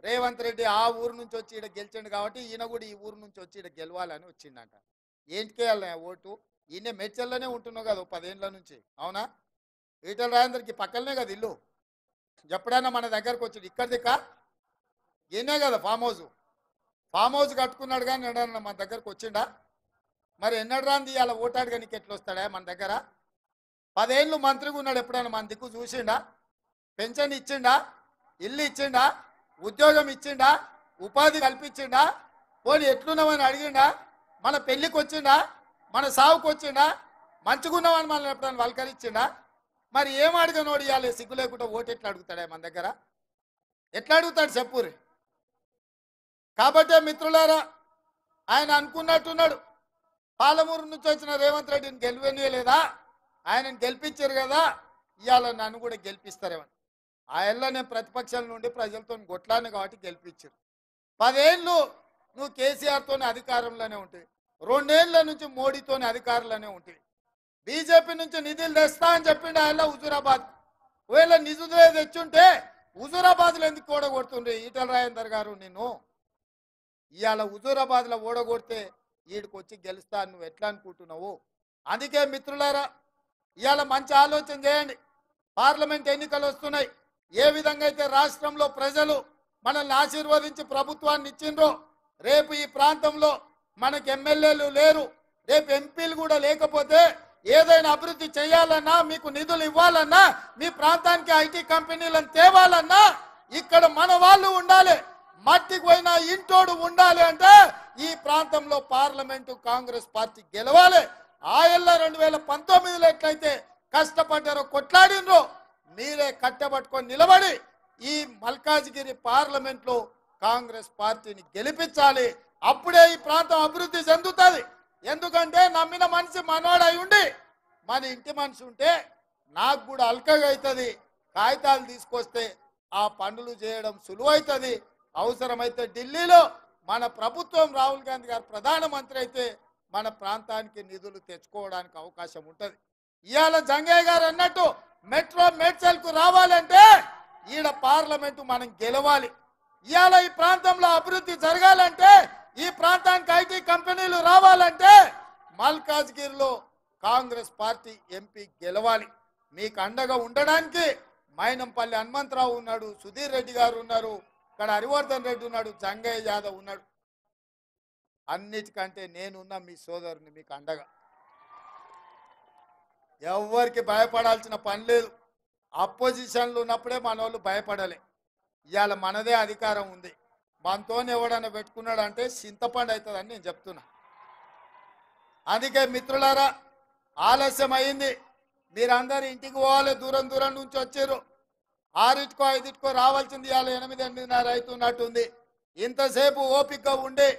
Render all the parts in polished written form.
రేవంత్ రెడ్డి ఆ ఊరు నుంచి వచ్చి ఇక్కడ గెలిచిండు కాబట్టి ఈయన కూడా ఈ ఊరు నుంచి వచ్చి ఇక్కడ గెలవాలని వచ్చిండంట. ఏంటికేయాలి ఓటు? ఈయన మెడ్చల్లోనే ఉంటున్నావు కదా 10 ఏళ్ళ నుంచి, అవునా? ఈటల రాజేందర్కి పక్కనే కదా ఇల్లు. ఎప్పుడైనా మన దగ్గరకు వచ్చి ఇక్కడ దిక్క ఈయనే కదా ఫామ్ హౌస్ కట్టుకున్నాడు కానీ ఎన్నడన్నా మన దగ్గరకు వచ్చిండా? మరి ఎన్నడు రాంది ఇవాళ ఓటాడుగా నీకు ఎట్లా వస్తాడా మన దగ్గర? 10 ఏళ్ళు మంత్రిగా ఉన్నాడు, ఎప్పుడైనా మన దిక్కు చూసిండా? పెన్షన్ ఇచ్చిండా? ఇల్లు ఇచ్చిండా? ఉద్యోగం ఇచ్చిండా? ఉపాధి కల్పించిండా? పోనీ ఎట్లున్నామని అడిగిండా? మన పెళ్ళికి వచ్చిండా? మన సావుకు వచ్చిండా? మంచిగున్నామని మనల్ని ఎప్పుడైనా వల్కరించిండా? మరి ఏం అడగనోడు ఇవ్వాలి సిగ్గు లేకుండా ఓటు ఎట్లా అడుగుతాడా మన దగ్గర? ఎట్లా అడుగుతాడు చెప్పురి? కాబట్టే మిత్రులారా, ఆయన అనుకున్నట్టున్నాడు, పాలమూరు నుంచి వచ్చిన రేవంత్ రెడ్డిని గెలివనీయలేదా, ఆయనను గెలిపించారు కదా, ఇవాళ నన్ను కూడా గెలిపిస్తారేమని. ఆ ఏళ్ళ నేను ప్రతిపక్షాల నుండి ప్రజలతో కొట్లాను కాబట్టి గెలిపించారు. 10 ఏళ్ళు నువ్వు కేసీఆర్తోనే అధికారంలోనే ఉంటాయి, 2 ఏళ్ళ నుంచి మోడీతోనే అధికారంలోనే ఉంటాయి. బీజేపీ నుంచి నిధులు తెస్తా అని చెప్పిండు ఆయన హుజూరాబాద్. ఒకవేళ నిధులే తెచ్చుంటే హుజూరాబాద్లో ఎందుకు ఓడగొడుతుండే ఈటల రాజేందర్ గారు నిన్ను? ఇవాళ హుజూరాబాద్లో ఓడగొడితే ఈడికి వచ్చి గెలుస్తా నువ్వు ఎట్లా అనుకుంటున్నావు? అందుకే మిత్రులారా, ఇవాళ మంచి ఆలోచన చేయండి. పార్లమెంట్ ఎన్నికలు వస్తున్నాయి. ఏ విధంగా అయితే రాష్ట్రంలో ప్రజలు మనల్ని ఆశీర్వదించి ప్రభుత్వాన్ని ఇచ్చిండ్రో, రేపు ఈ ప్రాంతంలో మనకు ఎమ్మెల్యేలు లేరు, రేపు ఎంపీలు కూడా లేకపోతే ఏదైనా అభివృద్ధి చేయాలన్నా, మీకు నిధులు ఇవ్వాలన్నా, మీ ప్రాంతానికి ఐటీ కంపెనీలను తేవాలన్నా ఇక్కడ మన వాళ్ళు ఉండాలి, మట్టికి పోయినా ఇంటోడు ఉండాలి. అంటే ఈ ప్రాంతంలో పార్లమెంటు కాంగ్రెస్ పార్టీ గెలవాలి. ఆ ఏళ్ళ 2019లో ఎట్లయితే కష్టపడ్డారో, కొట్లాడినరో, మీరే కట్టబట్టుకొని నిలబడి ఈ మల్కాజ్గిరి పార్లమెంట్లో కాంగ్రెస్ పార్టీని గెలిపించాలి. అప్పుడే ఈ ప్రాంతం అభివృద్ధి చెందుతుంది. ఎందుకంటే నమ్మిన మనిషి మనోడై ఉండి మన ఇంటి మనిషి ఉంటే నాకు కూడా అల్కగా అవుతుంది. కాగితాలు తీసుకొస్తే ఆ పనులు చేయడం సులువైతుంది. అవసరమైతే ఢిల్లీలో మన ప్రభుత్వం రాహుల్ గాంధీ గారు ప్రధానమంత్రి అయితే మన ప్రాంతానికి నిధులు తెచ్చుకోవడానికి అవకాశం ఉంటుంది. ఇవాళ జంగయ్య గారు అన్నట్టు మెట్రో మేడ్చల్కు రావాలంటే ఈడ పార్లమెంటు మనం గెలవాలి. ఇవాళ ఈ ప్రాంతంలో అభివృద్ధి జరగాలంటే, ఈ ప్రాంతానికి ఐటీ కంపెనీలు రావాలంటే మల్కాజ్గిరిలో కాంగ్రెస్ పార్టీ ఎంపీ గెలవాలి. మీకు అండగా ఉండడానికి మైనంపల్లి హనుమంతరావు ఉన్నాడు, సుధీర్ రెడ్డి గారు ఉన్నారు, ఇక్కడ హరివర్ధన్ రెడ్డి ఉన్నాడు, జంగయ్య యాదవ్ ఉన్నాడు. అన్నిటికంటే నేనున్నా మీ సోదరుని మీకు అండగా. ఎవరికి భయపడాల్సిన పని లేదు. అపోజిషన్లు ఉన్నప్పుడే మన వాళ్ళు భయపడాలి. ఇవాళ మనదే అధికారం ఉంది. మనతో ఎవడన్నా పెట్టుకున్నాడంటే చింతపండు అవుతుందని నేను చెప్తున్నా. అందుకే మిత్రులారా, ఆలస్యం అయింది. మీరందరూ ఇంటికి పోవాలి. దూరం దూరం నుంచి వచ్చారు. 6 5 రావాల్సింది ఇవాళ 8 8:30 అవుతున్నట్టుంది. ఇంతసేపు ఓపికగా ఉండి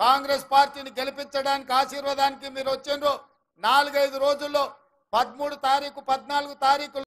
కాంగ్రెస్ పార్టీని గెలిపించడానికి ఆశీర్వాదానికి మీరు వచ్చిండ్రు. 4 5 రోజుల్లో 13 తారీఖు 14 తారీఖు